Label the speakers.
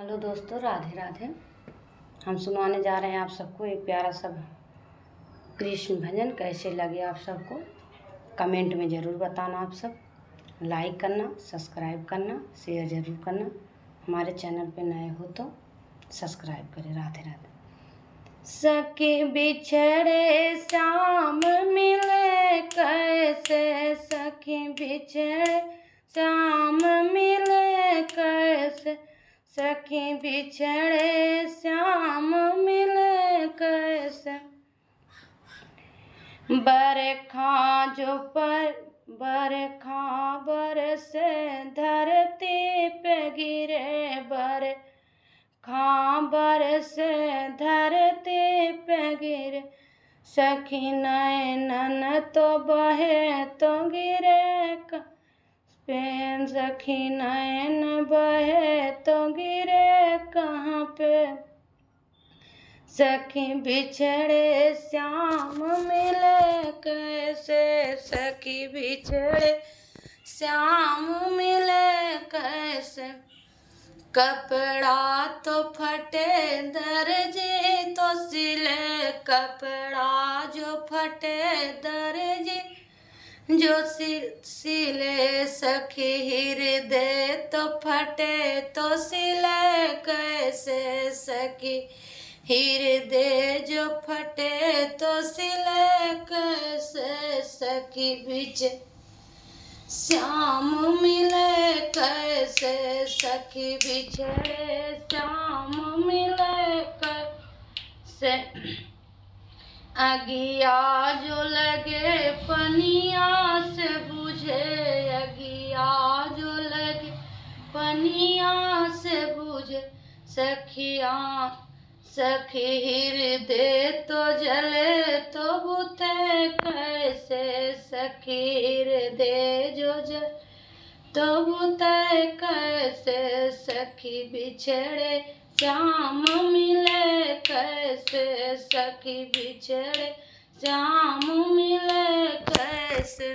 Speaker 1: Hello दोस्तों, राधे राधे। हम सुनाने जा रहे हैं आप सबको एक प्यारा सा कृष्ण भजन। कैसे लगे आप सबको कमेंट में ज़रूर बताना। आप सब लाइक करना, सब्सक्राइब करना, शेयर ज़रूर करना। हमारे चैनल पे नए हो तो सब्सक्राइब करें। राधे राधे। सखी बिछड़े शाम मिले कैसे, सखी बिछड़े शाम मिले कैसे, सखी बिछड़े श्याम मिले कैसे। बरखा जो पर बरखा बरसे धरती पे गिरे, बरखा बरसे धरती पे गिरे, सखी नैनन तो बहे तो गिरे प्रेम, सखी नैन बहे तो गिरे कहाँ पे। सखी बिछड़े श्याम मिले कैसे, सखी बिछड़े श्याम मिले कैसे। कपड़ा तो फटे दर्जी तो सिले, कपड़ा जो फटे दर्जी जो सिले, सखी हृदय तो फटे तो सिले कैसे, सखी हृदय जो फटे तो सिले कैसे। सखी बीच श्याम मिले कैसे, सखी बिछड़े श्याम मिले कैसे। अगिया जो लगे पनिया से बुझे, अगिया जो लगे पनिया से बुझे, सखिया सखी हृदय तो जले तो बुते कैसे, सखी हृदय जो जले तो बुते कैसे। सखी बिछड़े श्याम मिले कैसे, सखी बिछड़े श्याम मिले कैसे।